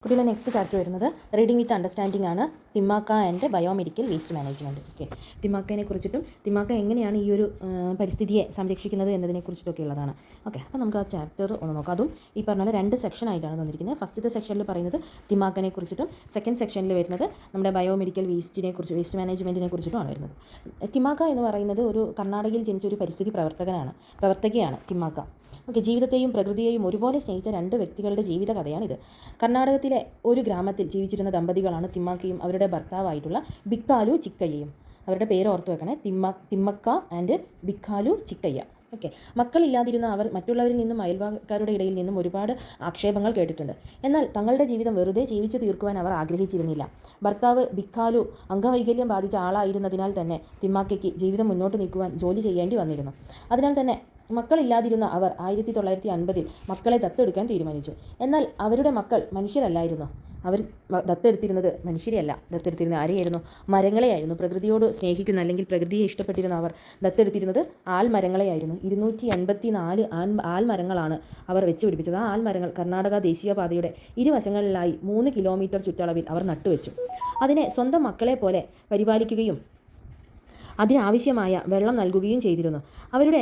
കുട്ടികളെ next chapter വരുന്നത് reading with understanding ആണ്. Thimmakka and biomedical waste management. Okay, തിമാക്കയെ കുറിച്ചിട്ടും തിമാക്ക എങ്ങനെയാണ് ഈ ഒരു പരിസ്ഥിതിയെ സംരക്ഷിക്കുന്നത് എന്നതിനെ കുറിച്ചിട്ടൊക്കെ ഉള്ളതാണ്. ഓക്കെ, അപ്പോൾ നമുക്ക് ആ ചാപ്റ്റർ ഒന്ന് നോക്കാം. അതും ഈ പറഞ്ഞ രണ്ട് സെക്ഷനായിട്ടാണ് തന്നിരിക്കുന്നത്. ഫസ്റ്റത്തെ സെക്ഷനിൽ പറയുന്നത് തിമാക്കനെ കുറിച്ചിട്ടും സെക്കൻഡ് സെക്ഷനിൽ വരുന്നത് നമ്മുടെ ബയോമെഡിക്കൽ വേസ്റ്റ് മാനേജ്മെൻറ്റിനെ കുറിച്ചിട്ടുമാണ് വരുന്നത്. തിമാക്ക എന്ന് പറയുന്നത് ഒരു കർണാടകയിൽ ജനിച്ച ഒരു പരിസ്ഥിതി പ്രവർത്തകയാണ് തിമാക്ക. ഓക്കെ, ജീവിതത്തെയും പ്രകൃതിയെയും ഒരുപോലെ സ്നേഹിച്ച രണ്ട് വ്യക്തികളുടെ ജീവിത കഥയാണിത്. കർണാടകത്തിലെ ഒരു ഗ്രാമത്തിൽ ജീവിച്ചിരുന്ന ദമ്പതികളാണ് തിമ്മാക്കയും അവരുടെ ഭർത്താവായിട്ടുള്ള ബിക്കാലു ചിക്കയ്യയും. അവരുടെ പേര് ഓർത്തു വെക്കണേ, തിമ്മക്ക ആൻഡ് ബിക്കാലു ചിക്കയ്യ. ഓക്കെ, മക്കളില്ലാതിരുന്ന അവർ മറ്റുള്ളവരിൽ നിന്നും അയൽവാക്കാരുടെ ഇടയിൽ നിന്നും ഒരുപാട് ആക്ഷേപങ്ങൾ കേട്ടിട്ടുണ്ട്. എന്നാൽ തങ്ങളുടെ ജീവിതം വെറുതെ ജീവിച്ചു തീർക്കുവാൻ അവർ ആഗ്രഹിച്ചിരുന്നില്ല. ഭർത്താവ് ബിക്കാലു അംഗവൈകല്യം ബാധിച്ച ആളായിരുന്നതിനാൽ തന്നെ തിമ്മാക്കയ്ക്ക് ജീവിതം മുന്നോട്ട് നീക്കുവാൻ ജോലി ചെയ്യേണ്ടി വന്നിരുന്നു. അതിനാൽ തന്നെ മക്കളില്ലാതിരുന്ന അവർ 1950 മക്കളെ ദത്തെടുക്കാൻ തീരുമാനിച്ചു. എന്നാൽ അവരുടെ മക്കൾ മനുഷ്യരല്ലായിരുന്നു. അവർ ദത്തെടുത്തിരുന്നത് മനുഷ്യരെയല്ല, ദത്തെടുത്തിരുന്ന ആരെയായിരുന്നു? മരങ്ങളെയായിരുന്നു. പ്രകൃതിയോട് സ്നേഹിക്കുന്ന അല്ലെങ്കിൽ പ്രകൃതിയെ ഇഷ്ടപ്പെട്ടിരുന്ന അവർ ദത്തെടുത്തിരുന്നത് ആൽമരങ്ങളെയായിരുന്നു. 284 ആൽമരങ്ങളാണ് അവർ വെച്ചുപിടിപ്പിച്ചത്. ആ ആൽമരങ്ങൾ കർണാടക ദേശീയപാതയുടെ ഇരുവശങ്ങളിലായി 3 കിലോമീറ്റർ ചുറ്റളവിൽ അവർ നട്ടുവെച്ചു. അതിനെ സ്വന്തം മക്കളെ പോലെ പരിപാലിക്കുകയും അതിനാവശ്യമായ വെള്ളം നൽകുകയും ചെയ്തിരുന്നു. അവരുടെ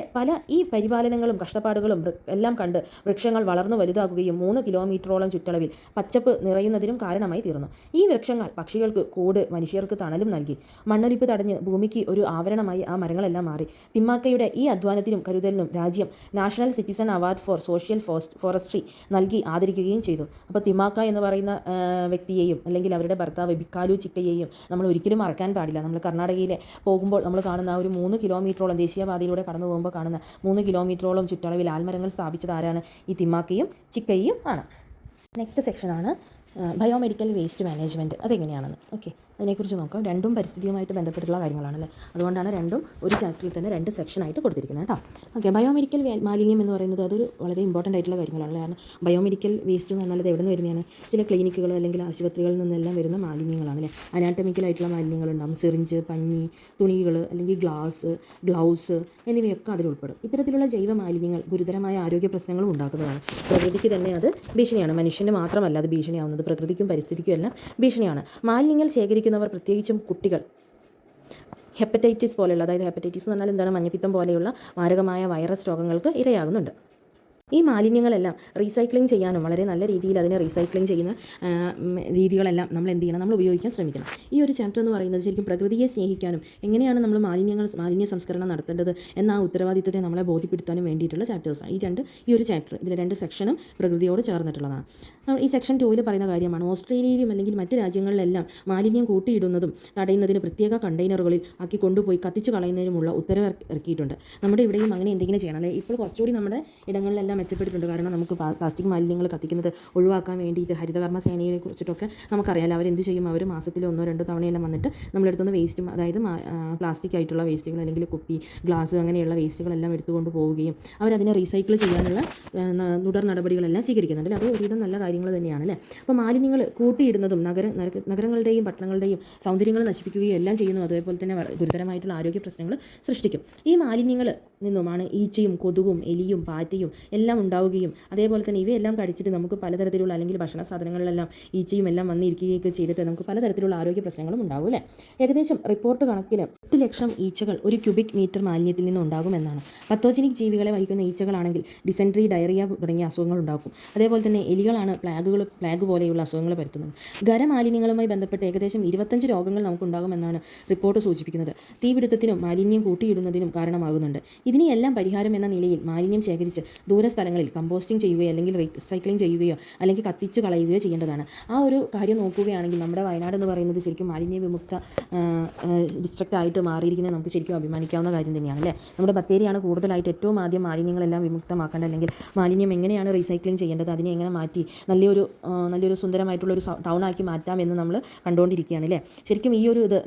ഈ പരിപാലനങ്ങളും കഷ്ടപ്പാടുകളും എല്ലാം കണ്ട് വൃക്ഷങ്ങൾ വളർന്നു വലുതാകുകയും 3 കിലോമീറ്ററോളം ചുറ്റളവിൽ പച്ചപ്പ് നിറയുന്നതിനും കാരണമായി തീർന്നു. ഈ വൃക്ഷങ്ങൾ പക്ഷികൾക്ക് കൂട്, മനുഷ്യർക്ക് തണലും നൽകി. മണ്ണൊലിപ്പ് തടഞ്ഞ് ഭൂമിക്ക് ഒരു ആവരണമായി ആ മരങ്ങളെല്ലാം മാറി. തിമ്മാക്കയുടെ ഈ അധ്വാനത്തിനും കരുതലിനും രാജ്യം national citizen award for social forestry നൽകി ആദരിക്കുകയും ചെയ്തു. അപ്പോൾ തിമ്മാക്ക എന്ന് പറയുന്ന വ്യക്തിയെയും അല്ലെങ്കിൽ അവരുടെ ഭർത്താവ് ബിക്കാലു ചിക്കയെയും നമ്മൾ ഒരിക്കലും മറക്കാൻ പാടില്ല. നമ്മൾ കർണാടകയിലെ പോകുമ്പോൾ നമ്മൾ കാണുന്ന ഒരു 3 കിലോമീറ്ററോളം ദേശീയപാതയിലൂടെ കടന്നു പോകുമ്പോൾ കാണുന്ന 3 കിലോമീറ്ററോളം ചുറ്റളവിൽ ആൽമരങ്ങൾ സ്ഥാപിച്ചത് ആരാണ്? ഈ തിമ്മാക്കയും ചിക്കയും ആണ്. നെക്സ്റ്റ് സെക്ഷനാണ് ബയോമെഡിക്കൽ വേസ്റ്റ് മാനേജ്മെൻറ്റ്. അതെങ്ങനെയാണെന്ന്. ഓക്കെ, അതിനെക്കുറിച്ച് നോക്കാം. രണ്ടും പരിസ്ഥിതിയുമായിട്ട് ബന്ധപ്പെട്ടുള്ള കാര്യങ്ങളാണല്ലേ, അതുകൊണ്ടാണ് രണ്ടും ഒരു ചാപ്റ്ററിൽ തന്നെ 2 സെക്ഷനായിട്ട് കൊടുത്തിരിക്കുന്നത് കേട്ടോ. ഓക്കെ, ബയോമെഡിക്കൽ മാലിന്യം എന്ന് പറയുന്നത് അതൊരു വളരെ ഇമ്പോർട്ടൻ്റ് ആയിട്ടുള്ള കാര്യങ്ങളാണ്. കാരണം ബയോമെഡിക്കൽ വേസ്റ്റ് എന്ന് പറഞ്ഞാൽ എവിടെ നിന്ന് വരുന്നതാണ്? ചില ക്ലിനിക്കുകൾ അല്ലെങ്കിൽ ആശുപത്രികളിൽ നിന്നെല്ലാം വരുന്ന മാലിന്യങ്ങളാണ് അല്ലേ. അനാറ്റമിക്കലായിട്ടുള്ള മാലിന്യങ്ങളുണ്ടാകും. സിറിഞ്ച്, പഞ്ഞി, തുണികൾ അല്ലെങ്കിൽ ഗ്ലൗസ് എന്നിവയൊക്കെ അതിൽ ഉൾപ്പെടും. ഇത്തരത്തിലുള്ള ജൈവ മാലിന്യങ്ങൾ ഗുരുതരമായ ആരോഗ്യ പ്രശ്നങ്ങളും ഉണ്ടാക്കുന്നതാണ്. പ്രകൃതിക്ക് തന്നെ അത് ഭീഷണിയാണ്. മനുഷ്യന് മാത്രമല്ല അത് ഭീഷണിയാവുന്നത്, പ്രകൃതിക്കും പരിസ്ഥിതിക്കും എല്ലാം ഭീഷണിയാണ്. മാലിന്യങ്ങൾ ശേഖരിക്കുന്നവർ, പ്രത്യേകിച്ചും കുട്ടികൾ, ഹെപ്പറ്റൈറ്റിസ് പോലെയുള്ള, അതായത് ഹെപ്പറ്റൈറ്റിസ് എന്ന് പറഞ്ഞാൽ എന്താണ്? മഞ്ഞപ്പിത്തം പോലെയുള്ള മാരകമായ വൈറസ് രോഗങ്ങൾക്ക് ഇരയാകുന്നുണ്ട്. ഈ മാലിന്യങ്ങളെല്ലാം റീസൈക്ലിംഗ് ചെയ്യാനും വളരെ നല്ല രീതിയിൽ അതിനെ റീസൈക്ലിംഗ് ചെയ്യുന്ന രീതികളെല്ലാം നമ്മൾ എന്ത് ചെയ്യണം? നമ്മൾ ഉപയോഗിക്കാൻ ശ്രമിക്കണം. ഈ ഒരു ചാപ്റ്റർ എന്ന് പറയുന്നത് ശരിക്കും പ്രകൃതിയെ സ്നേഹിക്കാനും എങ്ങനെയാണ് നമ്മൾ മാലിന്യ സംസ്കരണം നടത്തേണ്ടത് എന്ന ആ ഉത്തരവാദിത്തത്തെ നമ്മളെ ബോധ്യപ്പെടുത്താനും വേണ്ടിയിട്ടുള്ള ചാപ്റ്റേഴ്സാണ് ഈ ഒരു ചാപ്റ്റർ. ഇതിലെ 2 സെക്ഷനും പ്രകൃതിയോട് ചേർന്നിട്ടുള്ളതാണ്. ഈ സെക്ഷൻ 2 പറയുന്ന കാര്യമാണ് ഓസ്ട്രേലിയയിലും അല്ലെങ്കിൽ മറ്റ് രാജ്യങ്ങളിലെല്ലാം മാലിന്യം കൂട്ടിയിടുന്നതും തടയുന്നതിന് പ്രത്യേക കണ്ടെയ്നറുകളിൽ ആക്കി കൊണ്ടുപോയി കത്തിച്ചു കളയുന്നതിനുമുള്ള ഉത്തരവ് ഇറക്കിയിട്ടുണ്ട്. നമ്മുടെ ഇവിടെയും അങ്ങനെ എന്തെങ്കിലും ചെയ്യണം അല്ലേ. ഇപ്പോൾ കുറച്ചുകൂടി നമ്മുടെ ഇടങ്ങളിലെല്ലാം മെച്ചപ്പെട്ടിട്ടുണ്ട്. കാരണം നമുക്ക് പ്ലാസ്റ്റിക് മാലിന്യങ്ങൾ കത്തിക്കുന്നത് ഒഴിവാക്കാൻ വേണ്ടിയിട്ട് ഹരിതകർമ്മ സേനയെ കുറിച്ചിട്ടൊക്കെ നമുക്കറിയാമല്ലോ. അവരെന്ത് ചെയ്യും? അവർ മാസത്തിൽ 1-2 തവണയെല്ലാം വന്നിട്ട് നമ്മളെടുത്തുന്ന വേസ്റ്റും, അതായത് പ്ലാസ്റ്റിക് ആയിട്ടുള്ള വേസ്റ്റുകൾ അല്ലെങ്കിൽ കുപ്പി, ഗ്ലാസ് അങ്ങനെയുള്ള വേസ്റ്റുകളെല്ലാം എടുത്തുകൊണ്ട് പോവുകയും അവരതിനെ റീസൈക്കിൾ ചെയ്യാനുള്ള തുടർ നടപടികളെല്ലാം സ്വീകരിക്കുന്നുണ്ട്. അത് ഒരുവിധം നല്ല കാര്യങ്ങൾ തന്നെയാണ് അല്ലേ. അപ്പോൾ മാലിന്യങ്ങൾ കൂട്ടിയിടുന്നതും നഗരങ്ങളുടെയും പട്ടണങ്ങളുടെയും സൗന്ദര്യങ്ങൾ നശിപ്പിക്കുകയും എല്ലാം ചെയ്യുന്നു. അതേപോലെ തന്നെ ഗുരുതരമായിട്ടുള്ള ആരോഗ്യ പ്രശ്നങ്ങൾ സൃഷ്ടിക്കും. ഈ മാലിന്യങ്ങൾ നിന്നുമാണ് ഈച്ചയും കൊതുകും എലിയും പാറ്റയും എല്ലാം ഉണ്ടാവുകയും അതേപോലെ തന്നെ ഇവയെല്ലാം കഴിച്ചിട്ട് നമുക്ക് പലതരത്തിലുള്ള അല്ലെങ്കിൽ ഭക്ഷണ സാധനങ്ങളിലെല്ലാം ഈച്ചയും എല്ലാം വന്നിരിക്കുകയൊക്കെ ചെയ്തിട്ട് നമുക്ക് പലതരത്തിലുള്ള ആരോഗ്യ പ്രശ്നങ്ങളും ഉണ്ടാകും അല്ലേ. ഏകദേശം റിപ്പോർട്ട് കണക്കിന് 8 ലക്ഷം ഈച്ചകൾ 1 ക്യൂബിക് മീറ്റർ മാലിന്യത്തിൽ നിന്ന് ഉണ്ടാകുമെന്നാണ്. പത്തോജനിക് ജീവികളെ വഹിക്കുന്ന ഈച്ചകളാണെങ്കിൽ ഡിസെൻട്രി, ഡയറിയ തുടങ്ങിയ അസുഖങ്ങൾ ഉണ്ടാക്കും. അതേപോലെ തന്നെ എലികളാണ് പ്ലാഗ് പോലെയുള്ള അസുഖങ്ങൾ പരത്തുന്നത്. ഖരമാലിന്യങ്ങളുമായി ബന്ധപ്പെട്ട് ഏകദേശം 25 രോഗങ്ങൾ നമുക്കുണ്ടാകുമെന്നാണ് റിപ്പോർട്ട് സൂചിപ്പിക്കുന്നത്. തീപിടുത്തത്തിനും മാലിന്യം കൂട്ടിയിടുന്നതിനും കാരണമാകുന്നുണ്ട്. ഇതിനെയെല്ലാം പരിഹാരം എന്ന നിലയിൽ മാലിന്യം ശേഖരിച്ച് ദൂരസ്ഥലങ്ങളിൽ കമ്പോസ്റ്റിംഗ് ചെയ്യുകയോ അല്ലെങ്കിൽ റീസൈക്ലിംഗ് ചെയ്യുകയോ അല്ലെങ്കിൽ കത്തിച്ചു കളയുകയോ ചെയ്യേണ്ടതാണ്. ആ ഒരു കാര്യം നോക്കുകയാണെങ്കിൽ നമ്മുടെ വയനാട് എന്ന് പറയുന്നത് ശരിക്കും മാലിന്യ വിമുക്ത ഡിസ്ട്രിക്റ്റ് ആയിട്ട് മാറിയിരിക്കുന്നത് നമുക്ക് ശരിക്കും അഭിമാനിക്കാവുന്ന കാര്യം തന്നെയാണ് അല്ലേ. നമ്മുടെ ബത്തേരിയാണ് കൂടുതലായിട്ട് ഏറ്റവും ആദ്യം മാലിന്യങ്ങളെല്ലാം വിമുക്തമാക്കേണ്ടത്, അല്ലെങ്കിൽ മാലിന്യം എങ്ങനെയാണ് റീസൈക്ലിംഗ് ചെയ്യേണ്ടത്, അതിനെ എങ്ങനെ മാറ്റി നല്ലൊരു സുന്ദരമായിട്ടുള്ളൊരു ടൗണാക്കി മാറ്റാമെന്ന് നമ്മൾ കണ്ടുകൊണ്ടിരിക്കുകയാണ് അല്ലേ. ശരിക്കും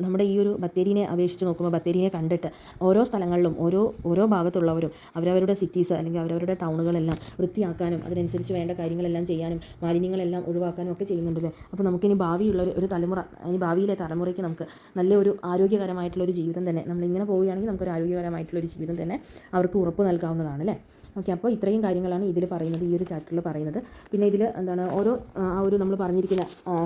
നമ്മുടെ ഈ ഒരു ബത്തേരിനെ അപേക്ഷിച്ച് നോക്കുമ്പോൾ ബത്തേരിനെ കണ്ടിട്ട് ഓരോ സ്ഥലങ്ങളിലും ഓരോ ഭാഗത്തുള്ളവരും അവരവരുടെ സിറ്റീസ് അല്ലെങ്കിൽ അവരവരുടെ ടൗണുകൾ സ്ഥലങ്ങളെല്ലാം വൃത്തിയാക്കാനും അതിനനുസരിച്ച് വേണ്ട കാര്യങ്ങളെല്ലാം ചെയ്യാനും മാലിന്യങ്ങളെല്ലാം ഒഴിവാക്കാനും ഒക്കെ ചെയ്യുന്നുണ്ടല്ലേ. അപ്പോൾ നമുക്കിനി ഭാവിയുള്ള ഒരു തലമുറ, ഇനി ഭാവിയിലെ തലമുറയ്ക്ക് നമുക്ക് നല്ലൊരു ആരോഗ്യകരമായിട്ടുള്ളൊരു ജീവിതം തന്നെ, നമ്മളിങ്ങനെ പോവുകയാണെങ്കിൽ നമുക്കൊരു ആരോഗ്യകരമായിട്ടുള്ളൊരു ജീവിതം തന്നെ അവർക്ക് ഉറപ്പ് നൽകാവുന്നതാണ് അല്ലേ. ഓക്കെ, അപ്പോൾ ഇത്രയും കാര്യങ്ങളാണ് ഇതിൽ പറയുന്നത്, ഈ ഒരു ചാപ്റ്ററിൽ പറയുന്നത്. പിന്നെ ഇതിൽ എന്താണ് ഓരോ നമ്മൾ പറഞ്ഞിരിക്കുന്ന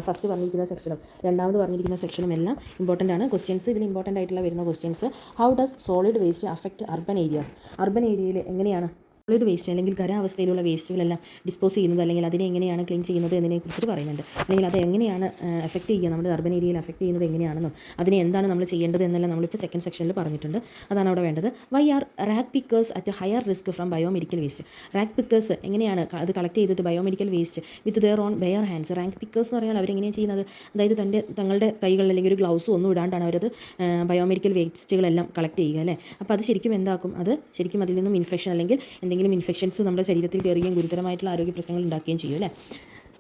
ഫസ്റ്റ് പറഞ്ഞിരിക്കുന്ന സെക്ഷനും രണ്ടാമത് പറഞ്ഞിരിക്കുന്ന സെക്ഷനും എല്ലാം ഇമ്പോർട്ടൻ്റ് ആണ്. ക്വസ്റ്റ്യൻസ് ഇതിൽ ഇമ്പോർട്ടൻ്റ് ആയിട്ടുള്ള വരുന്ന questions: how does solid waste affect urban areas? Urban ഏരിയയിൽ എങ്ങനെയാണ് സോളിഡ് വേസ്റ്റ് അല്ലെങ്കിൽ ഖരാവസ്ഥയിലുള്ള വേസ്റ്റുകളെല്ലാം ഡിസ്പോസ് ചെയ്യുന്നത്, അല്ലെങ്കിൽ അതിനെ എങ്ങനെയാണ് ക്ലീൻ ചെയ്യുന്നത് എന്നതിനെക്കുറിച്ചിട്ട് പറയുന്നുണ്ട്. അല്ലെങ്കിൽ അത് എങ്ങനെയാണ് എഫക്റ്റ് ചെയ്യുക, നമ്മുടെ അർബൻ ഏരിയയിൽ എഫക്റ്റ് ചെയ്യുന്നത് എങ്ങനെയാണെന്നും അതിനെ എന്താണ് നമ്മൾ ചെയ്യേണ്ടത് എന്നെല്ലാം നമ്മളിപ്പോൾ സെക്കൻഡ് സെക്ഷനിൽ പറഞ്ഞിട്ടുണ്ട്. അതാണ് അവിടെ വേണ്ടത്. Why are rag pickers at higher risk from biomedical waste? Rag pickers എങ്ങനെയാണ് അത് കളക്ട് ചെയ്തിട്ട് biomedical waste with their own bare hands? Rag pickers എന്ന് പറഞ്ഞാൽ അവരെങ്ങനെയാണ് ചെയ്യുന്നത്? അതായത് തങ്ങളുടെ കൈകളിൽ അല്ലെങ്കിൽ ഒരു ഗ്ലൗസും ഒന്നും ഇടാണ്ടാണ് അവരത് ബയോമെഡിക്കൽ വേസ്റ്റുകളെല്ലാം കളക്ട് ചെയ്യുക അല്ലേ. അപ്പോൾ അത് ശരിക്കും എന്താക്കും? അത് ശരിക്കും അതിൽ നിന്നും ഇൻഫെക്ഷൻ അല്ലെങ്കിൽ എന്തെങ്കിലും ഇൻഫെക്ഷൻസ് നമ്മുടെ ശരീരത്തിൽ കയറുകയും ഗുരുതരമായിട്ടുള്ള ആരോഗ്യ പ്രശ്നങ്ങൾ ഉണ്ടാക്കുകയും ചെയ്യും അല്ലേ.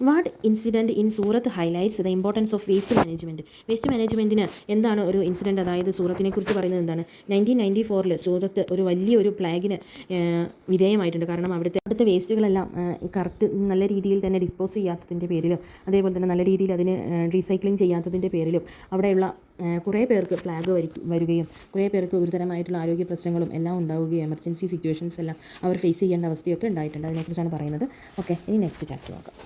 What incident in Surat highlights the importance of waste management? Waste മാനേജ്മെൻറ്റിന് എന്താണ് ഒരു ഇൻസിഡൻറ്റ്, അതായത് സൂറത്തിനെ കുറിച്ച് പറയുന്നത് എന്താണ്? 1994 സൂറത്ത് ഒരു വലിയൊരു പ്ലാഗിന് വിധേയമായിട്ടുണ്ട്. കാരണം അവിടുത്തെ വേസ്റ്റുകളെല്ലാം കറക്റ്റ് നല്ല രീതിയിൽ തന്നെ ഡിസ്പോസ് ചെയ്യാത്തതിൻ്റെ പേരിലും അതേപോലെ തന്നെ നല്ല രീതിയിൽ അതിന് റീസൈക്ലിംഗ് ചെയ്യാത്തതിൻ്റെ പേരിലും അവിടെയുള്ള കുറേ പേർക്ക് പ്ലാഗ് വരികയും കുറേ പേർക്ക് ഗുരുതരമായിട്ടുള്ള ആരോഗ്യ പ്രശ്നങ്ങളും എല്ലാം ഉണ്ടാവുകയും എമർജൻസി സിറ്റുവേഷൻസ് എല്ലാം അവർ ഫേസ് ചെയ്യേണ്ട അവസ്ഥയൊക്കെ ഉണ്ടായിട്ടുണ്ട്. അതിനെക്കുറിച്ചാണ് പറയുന്നത്. ഓക്കെ, ഇനി നെക്സ്റ്റ് ചാപ്റ്റർ നോക്കാം.